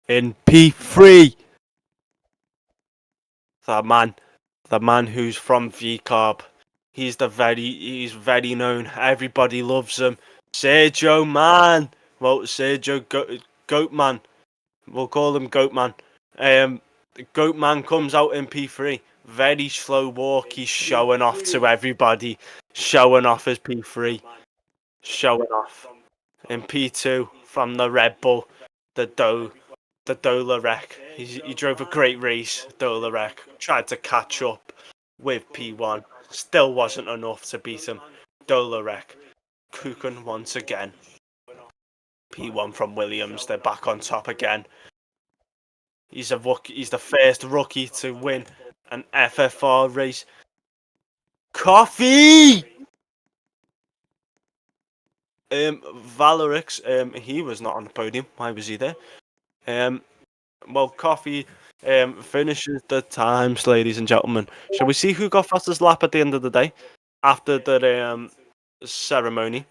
In P3, the man who's from VCarb. He's very known. Everybody loves him. Sergio man. Well, Sergio Goat man. We'll call him Goat man. Goat man comes out in P3. Very slow walk. He's showing off to everybody. Showing off his P3. Showing off. In P2 from the Red Bull, the Dolarek. He drove a great race, Dolarek. Tried to catch up with P1. Still wasn't enough to beat him. Dolarek. Kuchen once again. P1 from Williams. They're back on top again. He's the first rookie to win an FFR race. Coffee! Valorix, he was not on the podium. Why was he there? Well, coffee finishes the times, ladies and gentlemen. Shall we see who got fastest lap at the end of the day after the ceremony?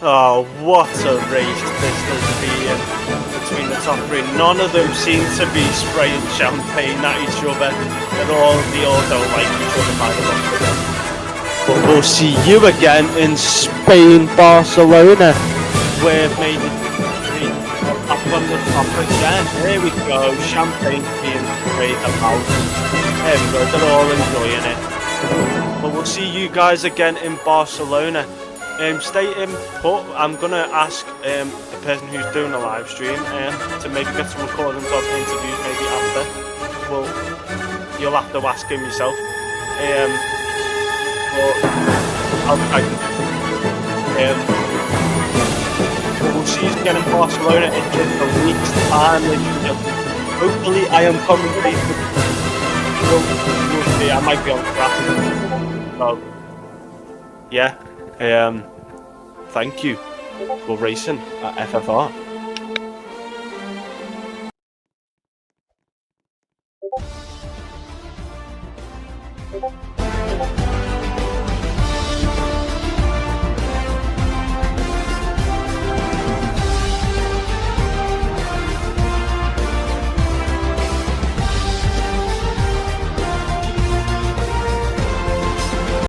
Oh, what a race this has been between the top three. None of them seem to be spraying champagne at each other. They all don't like each other by the looks of it. But we'll see you again in Spain, Barcelona. We've made it three up on the top again. There we go. Champagne being sprayed about. There we go. They're all enjoying it. But we'll see you guys again in Barcelona. Stay in put. I'm gonna ask the person who's doing the live stream to maybe get some recordings of interviews maybe after. Well, you'll have to ask him yourself. But I'll try to. We'll see you again in Barcelona in just a week's time. Hopefully, I am coming late. We'll see. I might be on track. So, yeah. Thank you for racing at FFR.